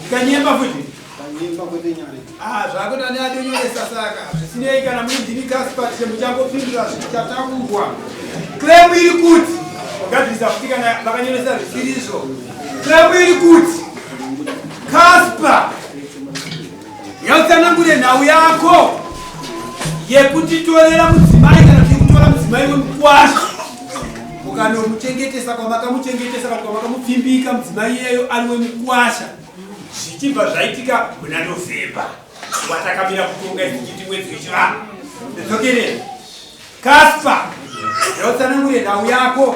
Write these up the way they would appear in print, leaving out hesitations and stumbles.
Kanyemba futi. Kanyemba futi nyari. Zvakuti ani adonyoresa saka. Zvisinei kana mudini Gaspar muchangopindura zvichatakungwa. Claim iri kuti. Ngadzisa kuti kana vakanyoresa zvisirizo. Claim iri kuti. Gaspar. Yautsanangure nhau yako. Yekutitorera mudzimai kana kutora mudzimai wemukwasha. Mukanomuchengetesa kwamakamuchengetesa kana kwamakapfimbika mudzimai iyeyo ari wemukwasha. Zvichibva zvaitika muna November. Watakamira kutonga ichiti mwedzi wechivanu. Ndizokere. Gaspar. Yautsanangure nhau yako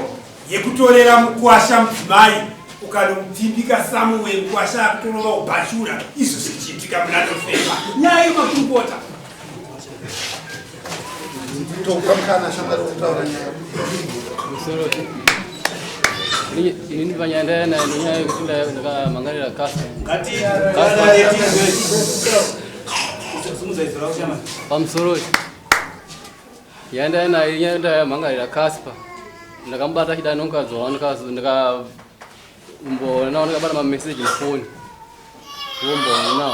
yekutorera mukwasha mudzimai ukanomupfimbika Samuel mukwasha akutorova ubashura. Izvo zvichiitika muna November. Nyaya yemakurukota. Tokamkana shamari kutaura nyaya. Musoro. Ini banyak na nyaya kutunda ndamangalira Gaspar. Ngati Musoro. Yanda na yanda mangalira Gaspar. Ndakambata kida nonkazo ndaka umbo na ndakabata ma message phone. Umbo na.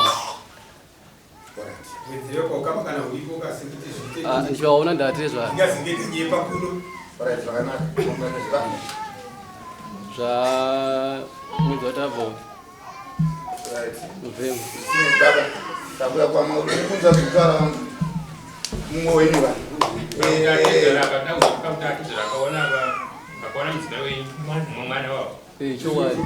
Wenzeko kama kana ulipo kasingiti zvite. Ndichaona ndatezva. Ngazingeti nyepa kuno. Right, zvakanaka. Mwezi watavho. Right. November. Baba, tabuya kwa maulu kunza kutara mumwe wenyu va. Chowari.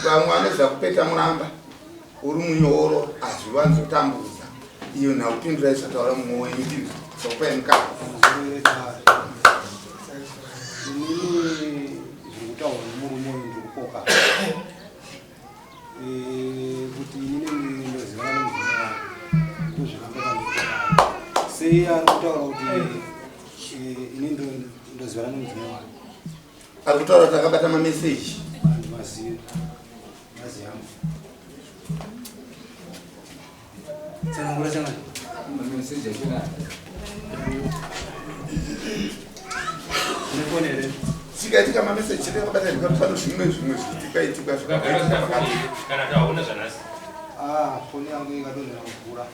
Vamwe vanodza kupeta muramba uri munyoro azvivanzotambudza iyo naupindura isataura mumwe wenyu ndizvo sokupenuka zvekutaura nemurume ndikupoka kuti inini ndozivana nemurume wangu ndozviramba pandipoka sei ari kutaura kuti inini ndozivana nemurume wangu ari kutaura kuti akabata mameseji ndimaziva maziyangu tsanangura changani mameseji achina nefonere tikaitika mameseji chete akabata ndikapano zvimwe zvitikaitika kana taona zvanasi foni yangu ikadonhera mvura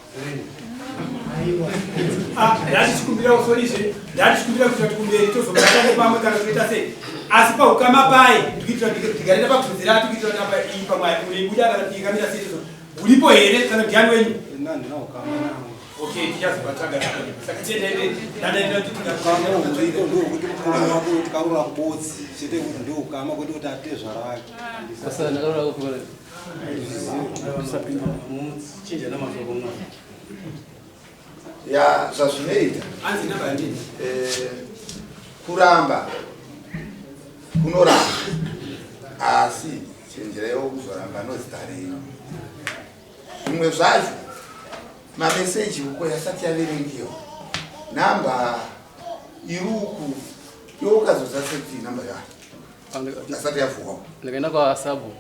Ndachikumbira usorizve. Ndachikumbira kuti kumberi tozobatane pamwe kana kuita sei. Asi paukama pai ndikuitira ndikarenda pabvunzi ratu kuitira kuti apa iyi pamwe unebuda kana kuti ikamira sei izvo. Ulipo here kana ndiani wenyu? ndina ukama nangu. Okay, tichazobatsvaga saka tiendeende. Ndadaenda kuti Ukama uripo ndokuti murume wako tikaura kubodzi chete kuti ndio ukama kwete kuti atezva rake. Sasa nakarora kufura. Usapinda muchinja namazoko mwana. ya zvazvinoita anzi namba yandini. Kuramba kunoramba asi chenjerewo kuzoramba nozita renyu. Zvimwe zvacho mameseji uko yasati yaverengiwa namba iruku yokazozaseti namba yayo yasati yavhuwa. Ndakaenda kwa Sabu.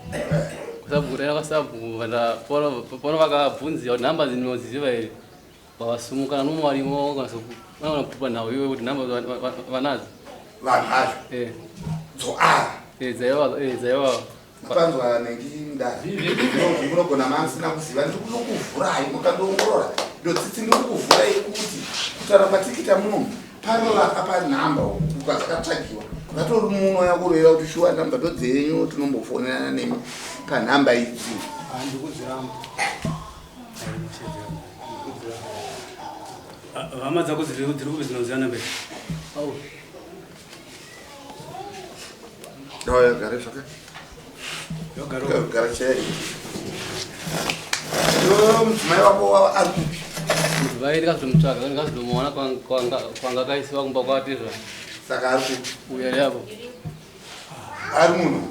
Sabu ndaenda kwa Sabu pano vakabvunzira kuti namba dzinoziva here. Vavasumuka nomwe varimo kana kutupa nawo iwe kuti namba vanadzo. Vanhu azvo dzaiva panzwa nengindari munogona masina kuziva ndiri kunokuvhurai mukandoongorora ndotsitsi ndiri kuvhurai kuti kutaura kwatikita muno panovaka panhamba kwadzakatsvagiwa ngatori muno yakureva kuti shuwa nhamba ndodzenyu tinombofonerana nemi panhamba idzi. Ndikuziramba. Hama dzako dziri kupi dzinoziyana mberi? Yagare zvaka yogara chai mudzimai wako ari kupi? mudzimai ndikazomutsvaga ndikazomuona kwanga kaisiwa kumba kwatizva. Saka ari kupi? Uya yapo ari muno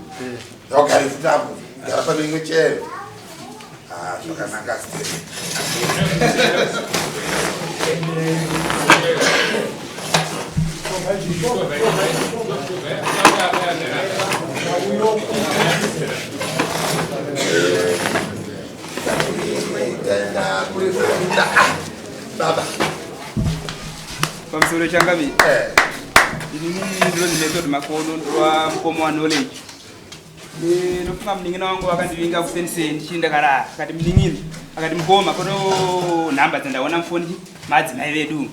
yogare zitapo gara pano imwe chero zvakanaka sitei. Baba pamusoro changavi ini ndiro ndine toti makono ndwa mkomo wa knowledge ndofunga mningina wangu wakandivinga kuseniseni chindakara akati mningina akati mgoma kono nhamba dzandaona mufoni madzimai vedu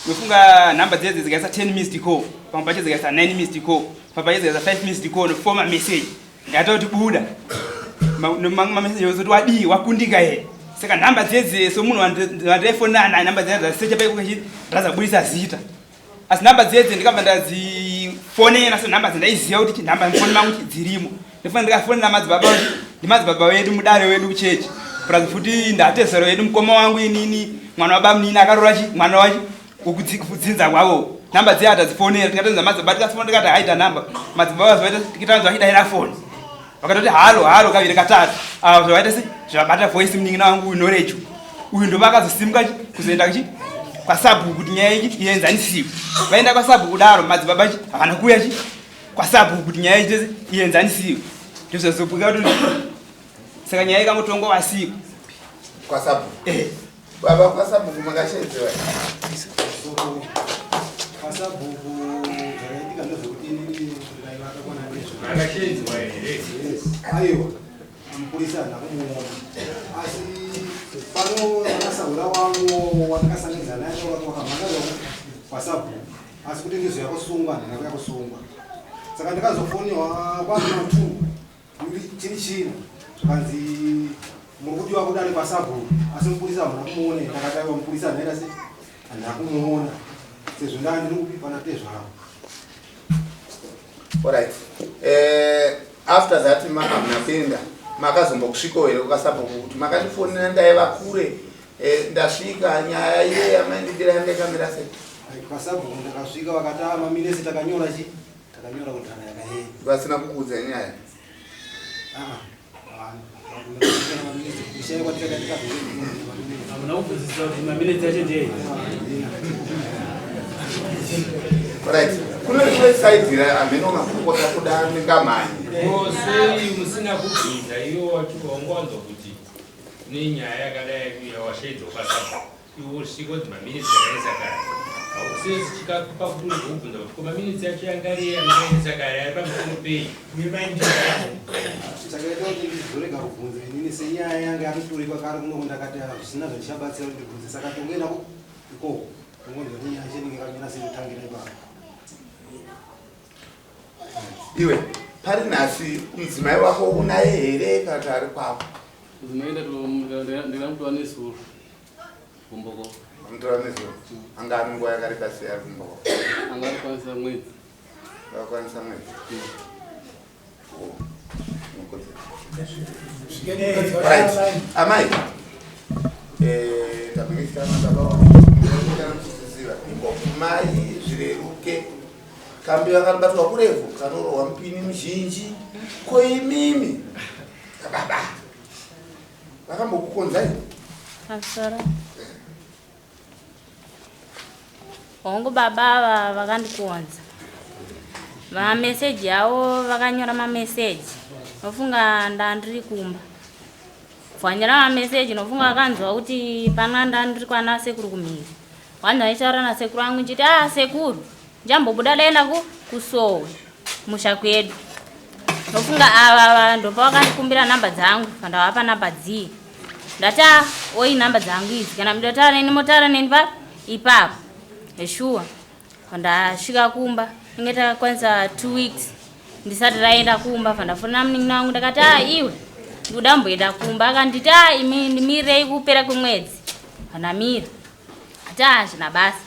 ndofunga nhamba dzedzi dzikaisa 10 missed call pamwe pacho dzikaisa 9 missed call pamwe pacho dzikaisa 5 missed call nofoma message ngatoti buda mamessage yozoti wadii wakundika here saka nhamba dzedzi somunhu wandaifonana nhamba dzedzi dzasecha paikukachi ndazabudisa zita asi nhamba dzedzi ndikabva ndadzifonera senhamba dzandaiziva kuti nhamba mufoni mangu dzirimo ndifana ndikafonera madzibaba kuti ndimadzibaba wedu mudare wedu kuchechi purazi futi ndatezero wedu mukoma wangu inini mwana wababa nini akarora chi mwana wachi ukudzinza kwavo nhamba dziye atadzifonera tikatonza madzibaba tikafona tikati haita nhamba madzibaba zvaita tikitanzwa achidayira foni vakatoti halo kaviri katatu zvaita se zvabata voice mningina wangu unorecho uyu ndo vakazosimuka kuzoenda chi kwasabu kuti nyaya ichi ienzanisiwe vaenda kwasabu kudaro madzibaba chi havana kuuya chi kwasabu kuti nyaya ichi ienzanisiwe ndizvozopuka kuti saka nyaya ikangotongo wasiwa kwasabu baba kwasabu kumakashedzewa kwasabu zvakaitika ndezvekuti ndaivatakona Makashedzwa here. aiwa mapurisa ndakumuona asi pano vakasaura wangu watakasangisa naye wakamhakaza kwasabu asi kuti ndizoya kusungwa ndakakuya kusungwa saka ndikazofoniwa kwazina2 kuti chiri chino zvakanzi muri kudiwa kudare kwasabu asi mupurisa hamuna kumuona ndakataiwa mupurisa ndaita se handakumuona sezvo ndaa ndiri kupipana tezvavo. Alright. After that makamnapenda makazombokusvikawo here kwasabu kuti makandifonera ndaiva kure ndasvika nyaya iye yamaindidira yandakamira sei kwasabu ndakasvika vakati maminesi takanyora chi takanyora kuti ana yakaenda vasina kukuudza nyaya hamuna kubvunzisa kuti maminitsi acho ndei. right kune rimwe saidhira hameno makurukota kuda nengamhanyi Sei musina kubvunza iwo wachiwangonzwa kuti nenyaya yakadai yawashedzwa kwasabu iwo usvika kuti maminitsi yakaisa kare hausesi chikakupa kuti uzobvunza kuti ko maminitsi yacho yangarei yamakaisa kare ari pamusoro pei chakaita kuti ndizorega kubvunza inini senyaya yange yatoturikwa kare kuno ndakati zvisina zvandichabatsira kuti ndibvunze saka tongoenda ikoko tongonzwa kuti nyaya chenenge kamira sekutangira ipapo. iwe pari nhasi mudzimai wako unaye here kana kuti ari kwako Zimaenda ndinamutwa nesuru kumboko amutora nezuro anga ane nguva yakareba sei ari kumboko angakwanisa mwedzi akakwanisa mwedzi amai tamengeitanaaaamuchiziva ingopumai zvireruke kambi vakanobatwa kurevo kanorohwa mupini mizhinji koimimi kababa vakambokukonzai Asara. Hongo baba vakandikuonza. Mameseji yavo vakanyora mameseji. Nofunga ndandiri kumba. Fanyira mameseji nofunga akanzwa kuti pana ndandiri kwana sekuru kumiri. Wanza aitaura na sekuru wangu nchiti sekuru njambobuda lenda kusowe musha kwedu. Nofunga ava ndopa vakandikumbira namba dzangu pandavapa namba dzii. Ndata oi namba dzangu idzi kana mdotara neni motara neni pa ipapo eshua ndasvika kumba inge takakwanisa 2 weeks ndisati raenda kumba pandafona munin'ina wangu ndakati iwe ndikudamboenda kumba akanditi imi ndimirei kupera kwemwedzi pandamira ati zvina basa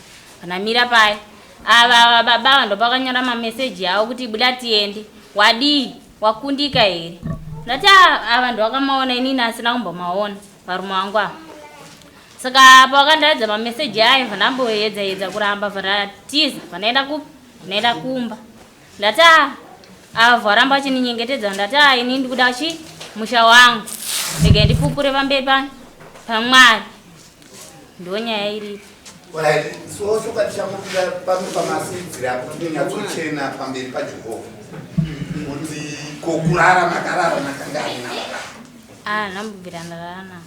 pandamira paya ava baba ndopa vakanyora mameseji avo kuti buda tiende wadii wakundika here ndati ava ndovakamaona inini asina kumbomaona varume wangu ava saka pavakandaedza mameseji ayo vandamboedza kuramba vandatiza vanaenda kupi vanaenda kumba ndati ava varamba vachininyengetedza ndati ini ndikuda chi musha wangu rega ndipupure pamberi pamwari ndo nyaya iripo soka tichamukira pamasidzira kuti nyatsochena pamberi pajehovha kuti kokurara makarara makangani navaka nambubvira ndarara navo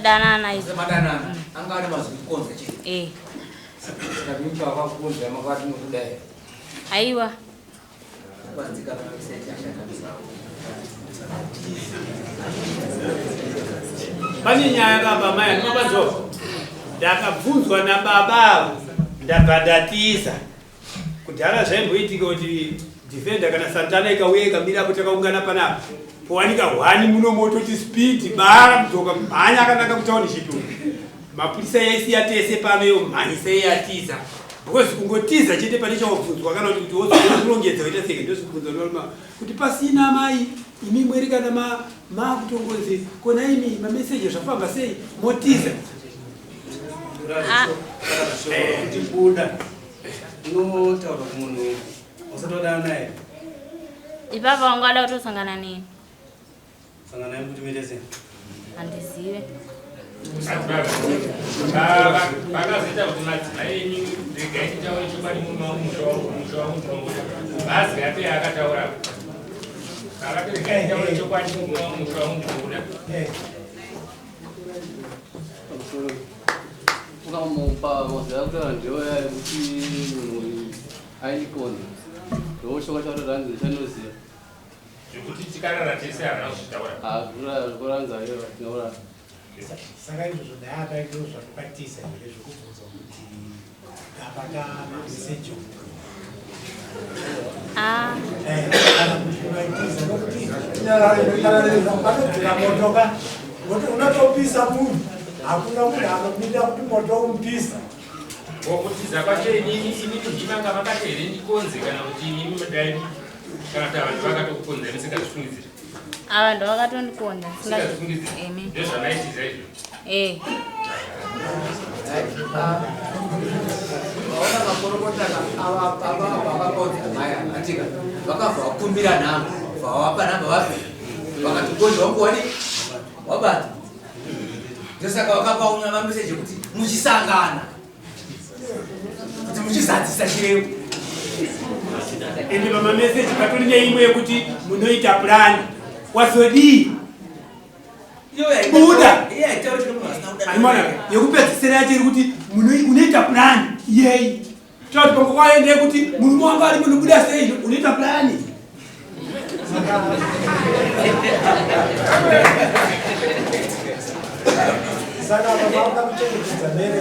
danana hizo. Madanana. Angani mazikukonza chini. Nabimpa wakukonza makati mukudai. Aiwa. Kwanzika na message kabisa. Bani nyaya kamba maya nimabazo. Ndakabvunzwa na baba ndakadatiza. Kudhara zvaimboitika kuti defender kana Santana ikauya ikamira apo takaungana panapa. Powanika hwani muno mototi speed bara mudzoka mhanya akanaka kutauni chitu. Mapurisa yesi yatese pano yo mhanyisa yatiza. Because kungotiza chete pane chaubvunzwa kana kuti wozorongedza uita senge ndozvibvunzo norma kuti pasina mai imi mweri kana kutongozi kona imi message zvafamba sei motiza. Kuti buda. Unotaura kumunhu usatodana naye. Ipapa ungada kutosangana nini? Sangana naye kuti muite sei? Handizive. Vakazita kuti madzimai enyu regai titaure chokwadi musho wamutongo bhazi yape akataura akati regai titaure chokwadi musho wamutongoda ukamupa mazira kutaura ndeoya yekuti munhu ainikona ndoshoka chautaranzi chanoziva zvekuti tikarara tese harina kuzvitaura zvikoranza iyo tinoura. Saka izvozvo ndaakaita zvakupatisa here zvokubvunza kuti apata mameseji anobvira motoka kuti unotopisa munhu hakuna munhu anopinda kuti moto umupisa wokutiza kwacho inini ndimanga makati here ndikonze kana kuti inini mudai kana kuti vanhu vakatokukonzai musingazvifungidziri. Ava ndo vakatonikonza. Ndezvanaitiza izvo. Vaona makorokota avakakodza maya atika vakabva vakumbira nhamba vawapa nhamba vapi vakatokonza wanguwani wabata ndosaka vakapa unyama meseji kuti muchisangana kuti muchisadzisa chirevo ende pamameseji patori neimwe yekuti munoita plani wazodii buda aimona yekupedzisira yacho iri kuti unoita plani yei toti pangokaende kuti murume wanga ari munobuda sei unoita plani saka vavanga kuchengetedza mere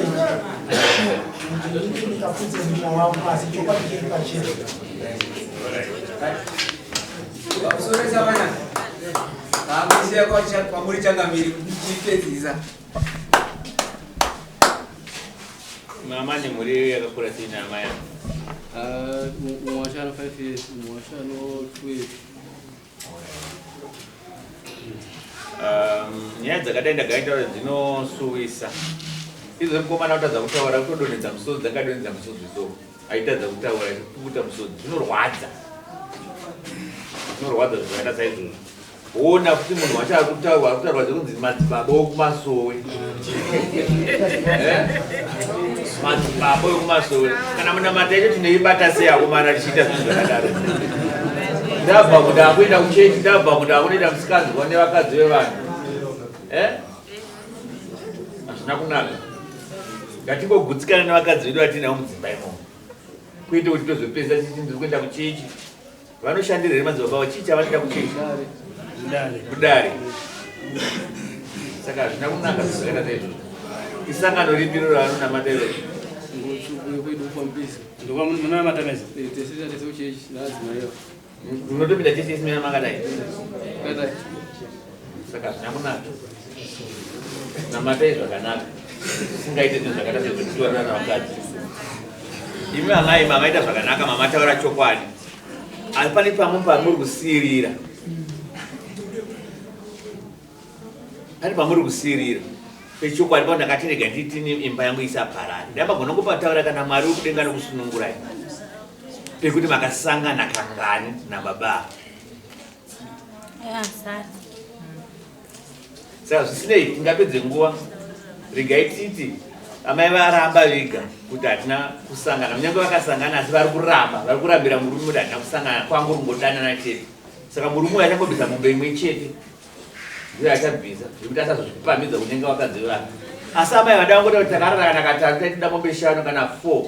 kuti ndikapfudze muna wangu asi chokwadi chiri pachena usoresa vana akuziya kwamuri changamiri kuchipedzisa mamane muri yakakura sina maya mwashano 5 years mwashano 2 years. nyaya dzakadai ndagaitaura dzinosuwisa izvo mukomana kutadza kutaura kutodonedza musodzi dzangadonedza musodzi so aitadza kutaura kuta musodzi zvinorwadza zvakaita saizvozvo ona kuti munhu wacho ari kutaurwa kunzi madzibaba okumasowe madzibaba okumasowe kana munamata yacho tinoibata sei akomana tichiita zvinhu zvakadaro ndabva muda akuenda kuchechi ndabva muda akunoita musikazwa nevakadzi vevanhu hazvina kunaka ngatingogutsikana nevakadzi vedu vatinavo mudzimba imomo kuite kuti tozopesa chiti ndiri kuenda kuchechi vanoshandira here madzibaba avo chii chavanoenda kuchechi kudare saka hazvina kunaka zvakaita saizvozvo isangano ripiro ravanonamata iroro unotopinda chese isimena makadai saka hazvina kunaka namatai zvakanaka singaite zvinhu zvakaita sezvekutiorana navakadzi imi amai mamaita zvakanaka mamataura chokwadi asi pane pamwe pamuri kusiyirira pechokwadi pao ndakatirega nditini imba yangu isapharani ndambagona kupataura kana mwari uri kudenga nokusunungurai pekuti makasangana kangani nababa saka zvisinei tingapedze nguva regai titi amai varamba vega kuti hatina kusangana kunyange vakasangana asi vari kurambira murume kuti hatina kusangana kwangu rungodanana chete saka murume achangobvisa mombe imwe chete ndiye achabvisa zvekuti asazozvipamidza kunyenga vakadzi vake. Asi amai vada ngoda kuti takarara kana katatu taitida mombe 5 kana 4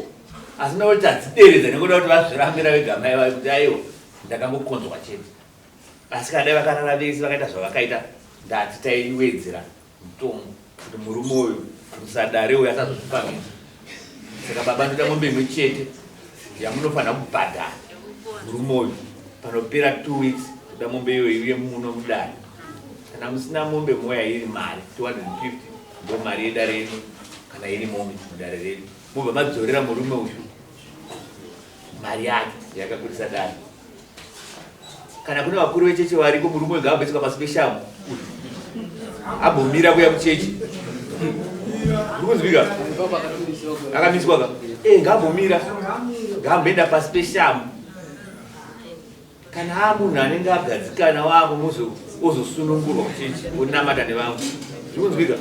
asi nekuti tadzideredza nekuda kuti vazvirambira vega mai vayo kuti aiwa ndakangokonzwa chete. Asi kana dai vakarara vese vakaita zvavakaita ndati taiwedzera mutombo kuti murume uyu musadare uyu asazozvipamidza. Saka baba ndoda mombe imwe chete yamunofanira kubhadhara murume uyu panopera 2 weeks. Ndoda mombe iyoyo iuye muno mudare. Kana musina mombe moya iri mari 250 ndo mari yedare renyu kana iri mombe mudare renyu mobva madzorera murume uyu mari yake yakakurisa dare. Kana kune vakuru vecheche variko murume uyu ngaambetswa pasi peshamu abomira kuya kuchechi ndikunzwika akamiswa ka ngaambomira ngaamboenda pasi peshamu. Kana amunhu anenge agadzikana wangu ozosunungurwa kuchechi onamata nevangu ndikunzwika.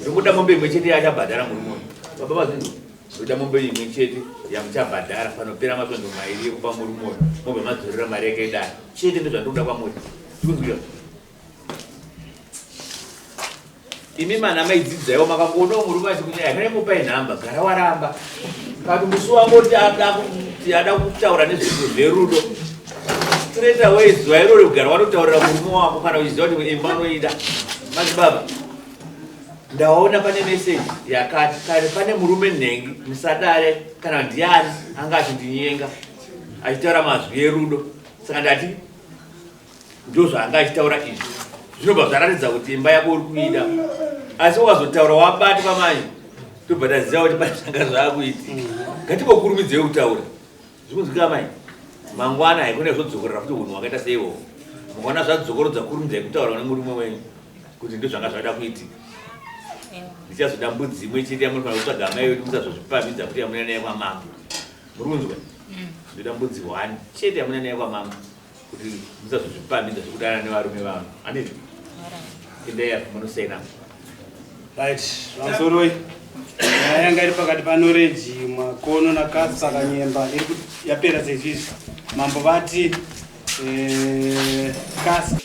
Ndokuda mombe imwe chete yachabhadhara murume uyu. Baba vazinhu ndoda mombe imwe chete yamuchabhadhara panopera masvondo 2 ekupa murume uyu mombe madzorera mari yake yedare chete ndozvandokuda kwamuri ndikunzwika. Imi mana maidzidzaiwo makamboonawo murume achikunyaya akaimupai nhamba gara waramba kati musi wangoti ada kutaura nezvinhu zverudo straight away zuva iroro kugara wanotaurira murume wako kana uchiziva kuti imba noida. Mati baba ndaona pane message yakati kare pane murume nhengi musadare kana ndiani anga achindinyenga achitaura mazwi erudo. Saka ndati ndozvaanga achitaura izvi zvinobva zvaratidza kuti imba yako uri kuida. Asi ukazotaura wabati pamanyi tobva taziva kuti pane zvanga zvaakuitika. Ngatimbokurumidzei kutaura zvikunzwika mai mangwana haikone zvodzokorera futi unhu hwakaita seiwo mukaona zvadzokorodza kurumidzai kutaura nemurume wenyu kuti ndozvanga zvada kuitika. Ndichazoda mbudzi imwe chete yamunofanira kutsvaga amai vedu musazozvipamidza kuti yamuna naye kwamama. Murunzwa ndoda mbudzi 1 chete yamuna naye kwamama kuti musazozvipamidza zvekudana nevarume vanhu. Hanini endai apo munosaina. Right, vamusoroi yanga iri pakati panoreji makono nakatsi pakanyemba yapera seizvizvi mambo vati kasi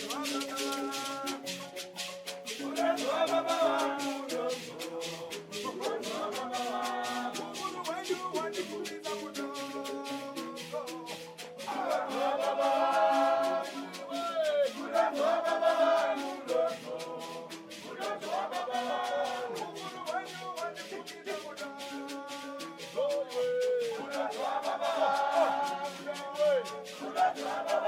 Baba,